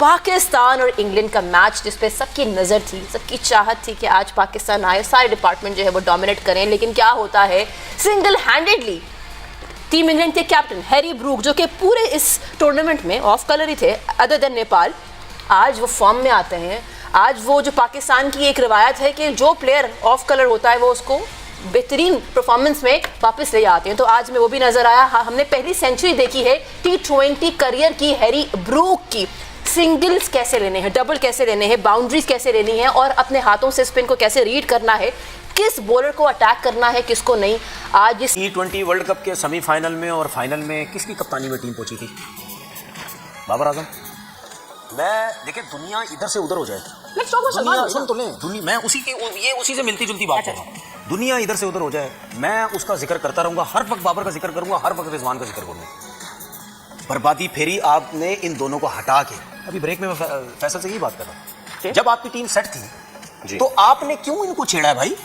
पाकिस्तान और इंग्लैंड का मैच जिस पे सबकी नज़र थी, सबकी चाहत थी कि आज पाकिस्तान आए, सारे डिपार्टमेंट जो है वो डोमिनेट करें, लेकिन क्या होता है सिंगल हैंडेडली टीम इंग्लैंड के कैप्टन हैरी ब्रूक, जो कि पूरे इस टूर्नामेंट में ऑफ कलर ही थे अदर देन नेपाल, आज वो फॉर्म में आते हैं। आज वो जो पाकिस्तान की एक रवायत है कि जो प्लेयर ऑफ कलर होता है वो उसको बेहतरीन परफॉर्मेंस में वापस ले आते हैं, तो आज में वो भी नजर आया। हमने पहली सेंचुरी देखी है T20 करियर की हैरी ब्रूक की। सिंगल्स कैसे लेने हैं, डबल कैसे लेने हैं, बाउंड्रीज कैसे लेनी है और अपने हाथों से स्पिन को कैसे रीड करना है, किस बॉलर को अटैक करना है, किसको नहीं। आज इस T20 वर्ल्ड कप के सेमीफाइनल में और फाइनल में किसकी कप्तानी में टीम पहुंची थी? बाबर आजम। मैं देखिए दुनिया इधर से उधर हो जाए, दुनिया सुन तो लें, मैं उसी से मिलती जुलती बात कर रहा हूँ। दुनिया इधर से उधर हो जाए, मैं उसका जिक्र करता रहूंगा, हर वक्त बाबर का जिक्र करूंगा, हर वक्त रिजवान का जिक्र करूंगा। बर्बादी फेरी आपने इन दोनों को हटा के, अभी ब्रेक में मैं फैसल से यही बात कर रहा हूँ, जब आपकी टीम सेट थी तो आपने क्यों इनको छेड़ा है भाई?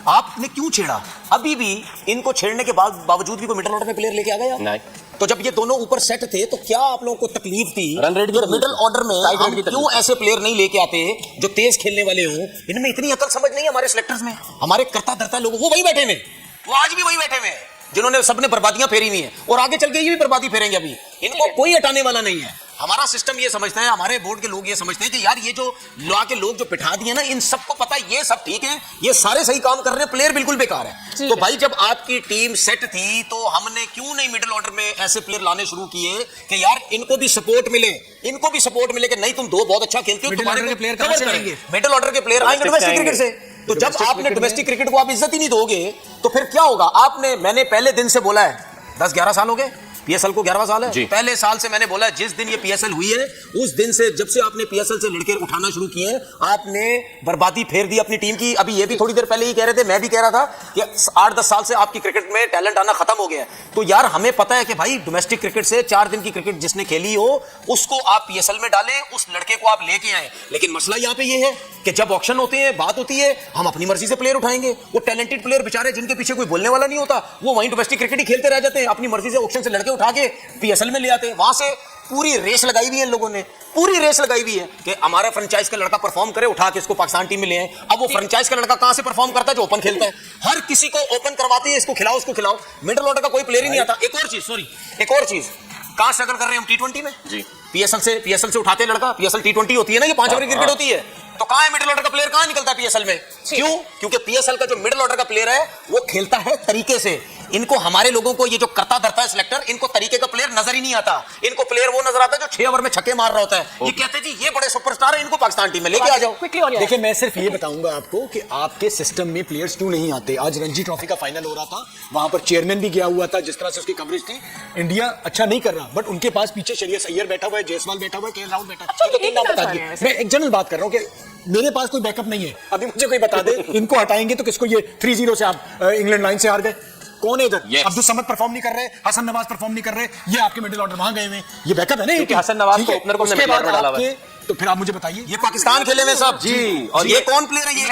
आपने क्यों छेड़ा? अभी भी इनको छेड़ने के बावजूद भी कोई मिडिल ऑर्डर में प्लेयर लेके आ गया नहीं। तो जब ये दोनों ऊपर सेट थे तो क्या आप लोगों को तकलीफ थी? रन रेट मिडिल ऑर्डर में हम क्यों ऐसे प्लेयर नहीं लेके आते जो तेज खेलने वाले हों? इनमें इतनी अकल समझ नहीं है हमारे सिलेक्टर्स में, हमारे करता धरता लोग, वो वही बैठे हुए, वो आज भी वही बैठे हुए हैं जिन्होंने सबने बर्बादियां फेरी हुई हैं और आगे चल के ये भी बर्बादी फेरेंगे। अभी इनको कोई हटाने वाला नहीं है। हमारा सिस्टम ये समझता है, हमारे बोर्ड के लोग ये समझते हैं कि यार ये जो लॉ के लोग जो बिठा दिए ना, इन सबको पता है ये सब ठीक है, ये सारे सही काम कर रहे हैं, प्लेयर बिल्कुल बेकार है। तो भाई जब आपकी टीम सेट थी तो हमने क्यों नहीं मिडिल ऑर्डर में ऐसे प्लेयर लाने शुरू किए कि यार इनको भी सपोर्ट मिले, इनको भी सपोर्ट मिले कि नहीं तुम दो बहुत अच्छा खेलते हो, तुम्हारे प्लेयर कहां से आएंगे? मिडिल ऑर्डर के प्लेयर आएंगे डोमेस्टिक क्रिकेट से। तो जब आपने डोमेस्टिक क्रिकेट को आप इज्जत ही नहीं दोगे तो फिर क्या होगा? मैंने पहले दिन से बोला है, 10-11 साल हो गए, पीएसएल को 11वां साल है, पहले साल से मैंने बोला जिस दिन ये पीएसएल हुई है उस दिन से, जब से आपने पीएसएल से लड़के उठाना शुरू किए हैं, आपने बर्बादी फेर दी अपनी टीम की। अभी ये भी थोड़ी देर पहले ही कह रहे थे, मैं भी कह रहा था कि 8-10 साल से आपकी क्रिकेट में टैलेंट आना खत्म हो गया है। तो यार हमें पता है कि भाई डोमेस्टिक क्रिकेट से 4 दिन की क्रिकेट जिसने खेली हो उसको आप पीएसएल में डालें, उस लड़के को आप लेके आए। लेकिन मसला यहाँ पे ये है कि जब ऑक्शन होते हैं, बात होती है, हम अपनी मर्जी से प्लेयर उठाएंगे। वो टैलेंटेड प्लेयर बेचारे जिनके पीछे कोई बोलने वाला नहीं होता, वो वहीं डोमेस्टिक क्रिकेट ही खेलते रह जाते हैं, अपनी मर्जी से ऑक्शन से लड़के उठा के पीएसएल में ले आते हैं। वहां से पूरी रेस लगाई हुई है लोगों ने, पूरी रेस लगाई हुई है कि हमारा फ्रेंचाइज का लड़का परफॉर्म करे, उठा के इसको पाकिस्तान टीम में ले आए। अब वो फ्रेंचाइज का लड़का कहां से परफॉर्म करता है? जो ओपन खेलता है। हर किसी को ओपन करवाते हैं, इसको खिलाओ उसको खिलाओ, मिडिल ऑर्डर का कोई प्लेयर ही नहीं आता। एक और चीज कहां स्ट्रगल कर रहे हैं हम? T20 में जी, पीएसएल से उठाते हैं लड़का, पीएसएल T20 होती है ना, ये 5 ओवर क्रिकेट होती है, तो कहां है मिडिल ऑर्डर का प्लेयर? कहां निकलता है पीएसएल में? क्यों? क्योंकि पीएसएल का जो मिडिल ऑर्डर का प्लेयर है वो खेलता है तरीके से। इनको हमारे लोगों को ये जो करता धरता है सिलेक्टर, इनको तरीके का प्लेयर नजर ही नहीं आता। इनको प्लेयर वो नजर आता है जो 6 ओवर में छक्के मार रहा होता है। ये कहते जी ये बड़े सुपरस्टार है, इनको पाकिस्तान टीम में लेके आ जाओ। देखिए मैं सिर्फ ये बताऊंगा आपको कि आपके सिस्टम में प्लेयर्स क्यों नहीं आते। आज रणजी ट्रॉफी का फाइनल हो रहा था, वहां पर चेयरमैन भी गया हुआ था, जिस तरह से उसकी कवरेज थी, इंडिया अच्छा नहीं कर रहा, बट उनके पास पीछे श्रेयस अय्यर बैठा हुआ है, जायसवाल बैठा हुआ है, केएल राहुल बैठा है। मैं एक जनरल बात कर रहा हूँ कि मेरे पास कोई बैकअप नहीं है। अभी मुझे कोई बता दे इनको हटाएंगे तो किसको? ये 3-0 से आप इंग्लैंड लाइन से हार गए, कौन है इधर? अब्दुल समद परफॉर्म नहीं कर रहे, हसन नवाज परफॉर्म नहीं कर रहे, ये आपके मिडिल ऑर्डर वहां गए हुए, ये बैकअप है ना? हसन नवाज को ओपनर को मिडिल ऑर्डर डाला हुआ है। तो फिर आप मुझे बताइए, ये पाकिस्तान खेले में सब जी, और ये कौन प्लेयर है? ये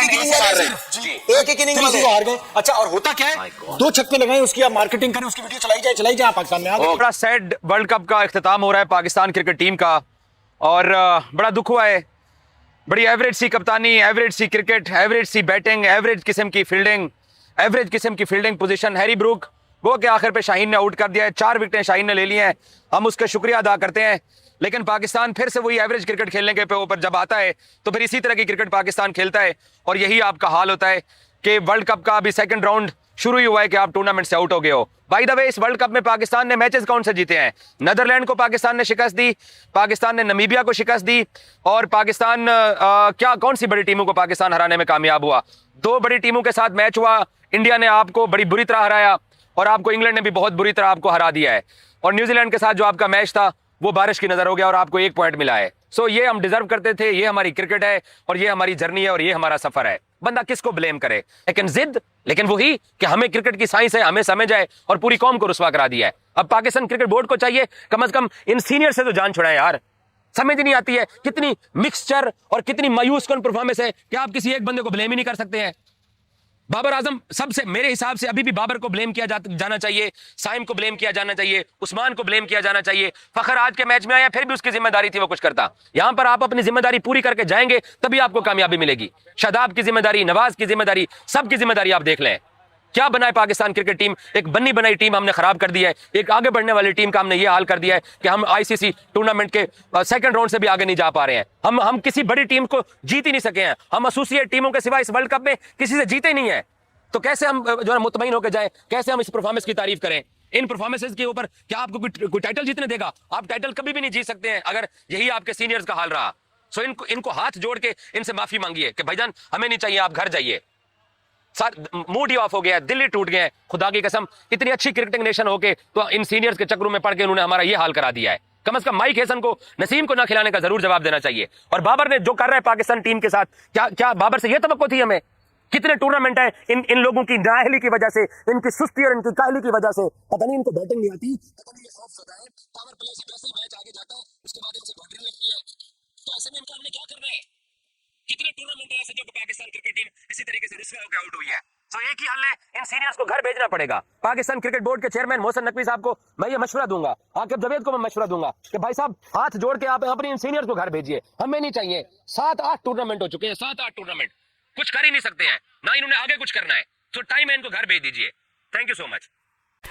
एक इनिंग में हार गए। अच्छा, और होता क्या है? 2 छक्के लगाए, उसकी आप मार्केटिंग करें, उसकी वीडियो चलाई जाए, पाकिस्तान में आ गए। बड़ा सैड वर्ल्ड कप का इख्तिताम हो रहा है पाकिस्तान क्रिकेट टीम का, और बड़ा दुख हुआ है। बड़ी एवरेज सी कप्तानी, एवरेज सी क्रिकेट, एवरेज सी बैटिंग, एवरेज किस्म की फील्डिंग, एवरेज किस्म की फील्डिंग पोजीशन। हैरी ब्रूक वो के आखिर पे शाहीन ने आउट कर दिया है, 4 विकेटें शाहीन ने ले ली हैं, हम उसका शुक्रिया अदा करते हैं। लेकिन पाकिस्तान फिर से वही एवरेज क्रिकेट खेलने के ऊपर जब आता है तो फिर इसी तरह की क्रिकेट पाकिस्तान खेलता है, और यही आपका हाल होता है कि वर्ल्ड कप का अभी 2nd राउंड शुरू ही हुआ है कि आप टूर्नामेंट से आउट हो गए हो। बाय द वे, इस वर्ल्ड कप में पाकिस्तान ने मैचेस कौन से जीते हैं? नीदरलैंड को पाकिस्तान ने शिकस्त दी, पाकिस्तान ने नमीबिया को शिकस्त दी, और पाकिस्तान कौन सी बड़ी टीमों को पाकिस्तान हराने में कामयाब हुआ? 2 बड़ी टीमों के साथ मैच हुआ, इंडिया ने आपको बड़ी बुरी तरह हराया और आपको इंग्लैंड ने भी बहुत बुरी तरह आपको हरा दिया है, और न्यूजीलैंड के साथ जो आपका मैच था वो बारिश की नजर हो गया और आपको 1 पॉइंट मिला है। सो ये हम डिजर्व करते थे, ये हमारी क्रिकेट है और ये हमारी जर्नी है और ये हमारा सफर है। बंदा किसको ब्लेम करे? लेकिन जिद, लेकिन वही कि हमें क्रिकेट की साइंस है, हमें समझ आए, और पूरी कौम को रुसवा करा दिया है। अब पाकिस्तान क्रिकेट बोर्ड को चाहिए कम से कम इन सीनियर से तो जान छुड़ाएं यार। समझ नहीं आती है कितनी मिक्सचर और कितनी मायूस कौन परफॉर्मेंस है कि आप किसी एक बंदे को ब्लेम ही नहीं कर सकते हैं। बाबर आजम सबसे, मेरे हिसाब से अभी भी बाबर को ब्लेम किया जाना चाहिए, साइम को ब्लेम किया जाना चाहिए, उस्मान को ब्लेम किया जाना चाहिए। फखर आज के मैच में आया, फिर भी उसकी जिम्मेदारी थी वो कुछ करता। यहां पर आप अपनी जिम्मेदारी पूरी करके जाएंगे तभी आपको कामयाबी मिलेगी। शादाब की जिम्मेदारी, नवाज की जिम्मेदारी, सबकी जिम्मेदारी आप देख लें। क्या बनाए पाकिस्तान क्रिकेट टीम, एक बनी बनाई टीम हमने खराब कर दी है। एक आगे बढ़ने वाली टीम का हमने ये हाल कर दिया है कि हम आईसीसी टूर्नामेंट के सेकंड राउंड से भी आगे नहीं जा पा रहे हैं। हम किसी बड़ी टीम को जीत ही नहीं सके हैं। हम एसोसिएट टीमों के सिवाय इस वर्ल्ड कप में किसी से जीते नहीं है। तो कैसे हम जो है मुतमईन होकर जाए, कैसे हम इस परफॉर्मेंस की तारीफ करें? इन परफॉर्मेंसेस के ऊपर क्या आपको कोई टाइटल जीतने देगा? आप टाइटल कभी भी नहीं जीत सकते हैं अगर यही आपके सीनियर्स का हाल रहा। सो इनको हाथ जोड़ के इनसे माफी मांगिए कि भाईजान हमें नहीं चाहिए, आप घर जाइए। मूड ही ऑफ हो गया है, दिल ही टूट गया है। खुदा की कसम, इतनी अच्छी क्रिकेटिंग नेशन होके तो इन सीनियर्स के चक्रों में पड़ के उन्होंने हमारा ये हाल करा दिया है। कम से कम माइक हैसन को, नसीम को ना खिलाने का जरूर जवाब देना चाहिए। और बाबर ने जो कर रहा है पाकिस्तान टीम के साथ, क्या बाबर से यह तवक्को थी हमें? कितने टूर्नामेंट है इन लोगों की नाअहली की वजह से, इनकी सुस्ती और इनकी काहली की वजह से, पता नहीं इनको बैटिंग नहीं आती, पता नहीं ये खौफ सदा है, पावर प्ले से वैसे ही मैच आगे जाता है, उसके बाद इनसे बैटिंग लगती है। तो ऐसे में इनका हमने क्या करना है? कितने टूर्नामेंट है ऐसे जो पाकिस्तान क्रिकेट टीम इसी तरीके से रुस्वा होकर आउट हुई है। तो एक ही हल है, इन सीनियर्स को घर भेजना पड़ेगा। पाकिस्तान क्रिकेट बोर्ड के चेयरमैन मोहसिन नकवी साहब को मैं ये मशवरा दूंगा, आकिब जावेद को मैं मशवरा दूंगा कि भाई साहब हाथ जोड़ के आप अपने इन सीनियर्स को घर भेजिए, हमें नहीं चाहिए। 7-8 टूर्नामेंट हो चुके हैं, 7-8 टूर्नामेंट, कुछ कर ही नहीं सकते हैं, ना इन्होंने आगे कुछ करना है। तो टाइम है, इनको घर भेज दीजिए। Thank you so much.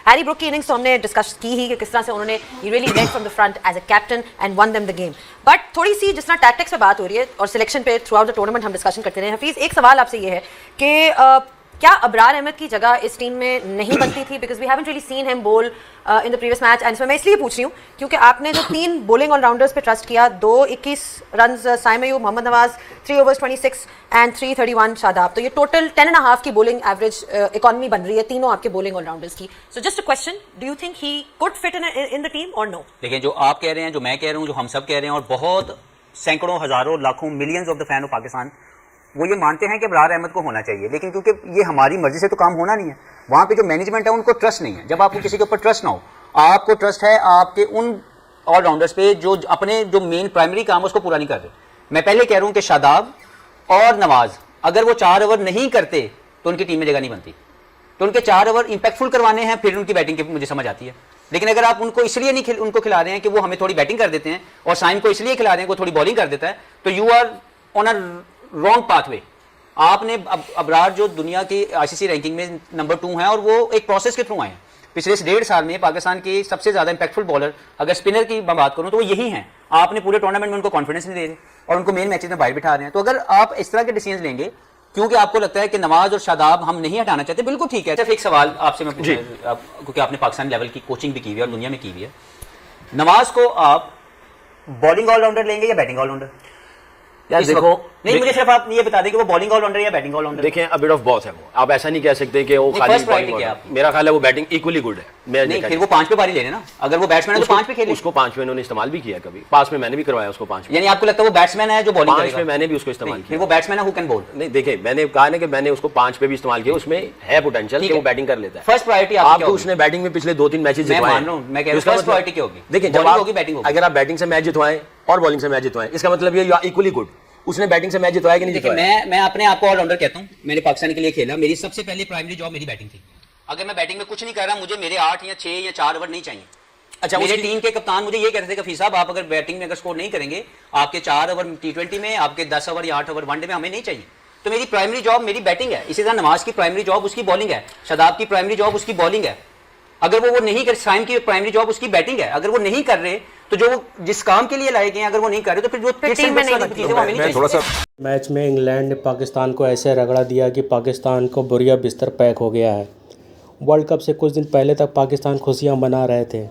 Harry Brook की इनिंग्स तो हमने डिस्कस की ही कि किस तरह से उन्होंने really led from the front as a captain and won them the game. But थोड़ी सी जिस तरह टैक्टिक्स पे बात हो रही है और सिलेक्शन पे थ्रू आउट द टूर्नामेंट हम डिस्कशन करते रहे। हफीज़, एक सवाल आपसे ये है कि क्या अबरार अहमद की जगह इस टीम में नहीं बनती थी? Because we haven't really seen him bowl in the previous match. And मैं इसलिए पूछ रही हूँ क्योंकि आपने जो 3 बॉलिंग ऑलराउंडर्स पे ट्रस्ट किया, 2-21 run Saim Ayub, Mohammad Nawaz 3 overs 26 and 331 Shadab, तो ये टोटल 10.5 की बॉलिंग एवरेज इकॉनमी बन रही है तीनों आपके बॉलिंग ऑलराउंडर्स की। So just a question, do you think he could fit in the team और नो? देखिए, जो आप कह रहे हैं, जो मैं कह रहा हूँ, जो हम सब कह रहे हैं, और बहुत सैकड़ों, हजारों, लाखों, millions of the fan of Pakistan वो ये मानते हैं कि अबरार अहमद को होना चाहिए। लेकिन क्योंकि ये हमारी मर्जी से तो काम होना नहीं है, वहाँ पे जो मैनेजमेंट है उनको ट्रस्ट नहीं है। जब आपको किसी के ऊपर ट्रस्ट ना हो, आपको ट्रस्ट है आपके उन ऑलराउंडर्स पे जो अपने जो मेन प्राइमरी काम है उसको पूरा नहीं कर रहे। मैं पहले कह रहा हूँ कि शादाब और नवाज अगर वो 4 ओवर नहीं करते तो उनकी टीम में जगह नहीं बनती। तो उनके 4 ओवर इंपैक्टफुल करवाने हैं, फिर उनकी बैटिंग की मुझे समझ आती है। लेकिन अगर आप उनको इसलिए नहीं उनको खिला रहे हैं कि वो हमें थोड़ी बैटिंग कर देते हैं, और साइम को इसलिए खिला रहे हैं कि वो थोड़ी बॉलिंग कर देता है, तो you are on a wrong pathway. आपने अबरार जो दुनिया की आईसीसी रैंकिंग में नंबर 2 है, और वो एक प्रोसेस के थ्रू आए हैं। पिछले 1.5 साल में पाकिस्तान के सबसे ज्यादा इंपैक्टफुल बॉलर अगर स्पिनर की बात करूं तो वो यही हैं। आपने पूरे टूर्नामेंट में उनको कॉन्फिडेंस नहीं दे रहे और उनको मेन मैचेस में बाहर बिठा रहे हैं। तो अगर आप इस तरह के डिसीजन लेंगे क्योंकि आपको लगता है कि नवाज और शादाब हम नहीं हटाना चाहते, बिल्कुल ठीक है। सिर्फ एक सवाल आपसे मैं पूछूं, क्योंकि आपने पाकिस्तान लेवल की कोचिंग भी की हुई है और दुनिया में की हुई है, नवाज को आप बॉलिंग ऑलराउंडर लेंगे या बैटिंग ऑलराउंडर? यार देखो, नहीं, मुझे सिर्फ आप ये बता दें कि वो बॉलिंग ऑलराउंडर या बैटिंग ऑलराउंडर? देखें, अ बिट ऑफ बोथ है वो। आप ऐसा नहीं कह सकते कि वो खाली बॉलिंग है। मेरा ख्याल है वो बैटिंग इक्वली गुड है। मैं नहीं, फिर वो 5 पे पारी लेने ना। अगर वो बैट्समैन है तो 5 पे खेले। उसको 5 में उन्होंने इस्तेमाल भी किया कभी, पास में मैंने भी करवाया उसको 5 में। यानी आपको लगता है वो बैट्समैन है जो बॉलिंग करेगा? 5 में मैंने भी उसको इस्तेमाल किया। फिर वो बैट्समैन है हु कैन बॉल? नहीं, देखिए, मैंने कहा ना कि मैंने उसको 5 पे भी इस्तेमाल किया, उसमें है पोटेंशियल कि वो बैटिंग कर लेता है। फर्स्ट प्रायोरिटी आपको उसने बैटिंग में पिछले 2-3 मैचेस जितवाए। मैं मान रहा हूं, मैं कह रहा हूं फर्स्ट प्रायोरिटी क्या होगी? देखिए, जब अगर आप बैटिंग से मैच जितवाएं और बॉलिंग से मैच जितवाएं, इसका मतलब ये इक्वली गुड। उसने बैटिंग से मैच जितवाया कि नहीं जितवाया? मैं अपने आप को ऑलराउंडर कहता हूं। मैंने पाकिस्तान के लिए खेला, मेरी सबसे पहले प्राइमरी जॉब मेरी बैटिंग थी। अगर मैं बैटिंग में कुछ नहीं कर रहा, मुझे मेरे 8 या 6 या 4 ओवर नहीं चाहिए। अच्छा, मेरे टीम के कप्तान मुझे ये कहते थे कि फीस साहब, आप अगर बैटिंग में अगर स्कोर नहीं करेंगे, आपके 4 ओवर T20 में, आपके 10 ओवर या 8 ओवर वनडे में हमें नहीं चाहिए। तो मेरी प्राइमरी जॉब मेरी बैटिंग है। इसी तरह नवाज की प्राइमरी जॉब उसकी बॉलिंग है, शादाब की प्राइमरी जॉब उसकी बॉलिंग है। अगर वो नहीं कर, साइम की प्राइमरी जॉब उसकी बैटिंग है। अगर वो नहीं कर रहे तो जो जिस काम के लिए लाए गए हैं, अगर वो नहीं कर रहे तो फिर जो टीम में नहीं। थोड़ा सा मैच में इंग्लैंड ने पाकिस्तान को ऐसे रगड़ा दिया कि पाकिस्तान को बुरिया बिस्तर पैक हो गया है। वर्ल्ड कप से कुछ दिन पहले तक पाकिस्तान खुशियां मना रहे थे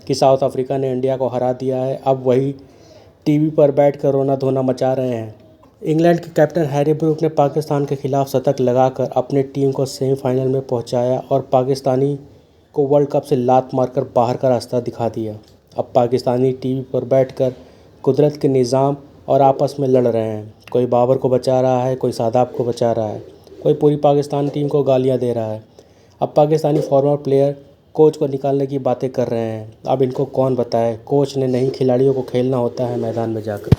कि साउथ अफ्रीका ने इंडिया को हरा दिया है। अब वही टीवी पर बैठकर रोना धोना मचा रहे हैं। इंग्लैंड के कैप्टन हैरी ब्रूक ने पाकिस्तान के खिलाफ शतक लगाकर अपनी टीम को सेमीफाइनल में पहुंचाया और पाकिस्तानी को वर्ल्ड कप से लात मारकर बाहर का रास्ता दिखा दिया। अब पाकिस्तानी टीवी पर बैठकर कुदरत के निज़ाम और आपस में लड़ रहे हैं। कोई बाबर को बचा रहा है, कोई शादाब को बचा रहा है, कोई पूरी पाकिस्तान टीम को गालियां दे रहा है। अब पाकिस्तानी फॉर्मर प्लेयर कोच को निकालने की बातें कर रहे हैं। अब इनको कौन बताए, कोच ने नहीं, खिलाड़ियों को खेलना होता है मैदान में जाकर।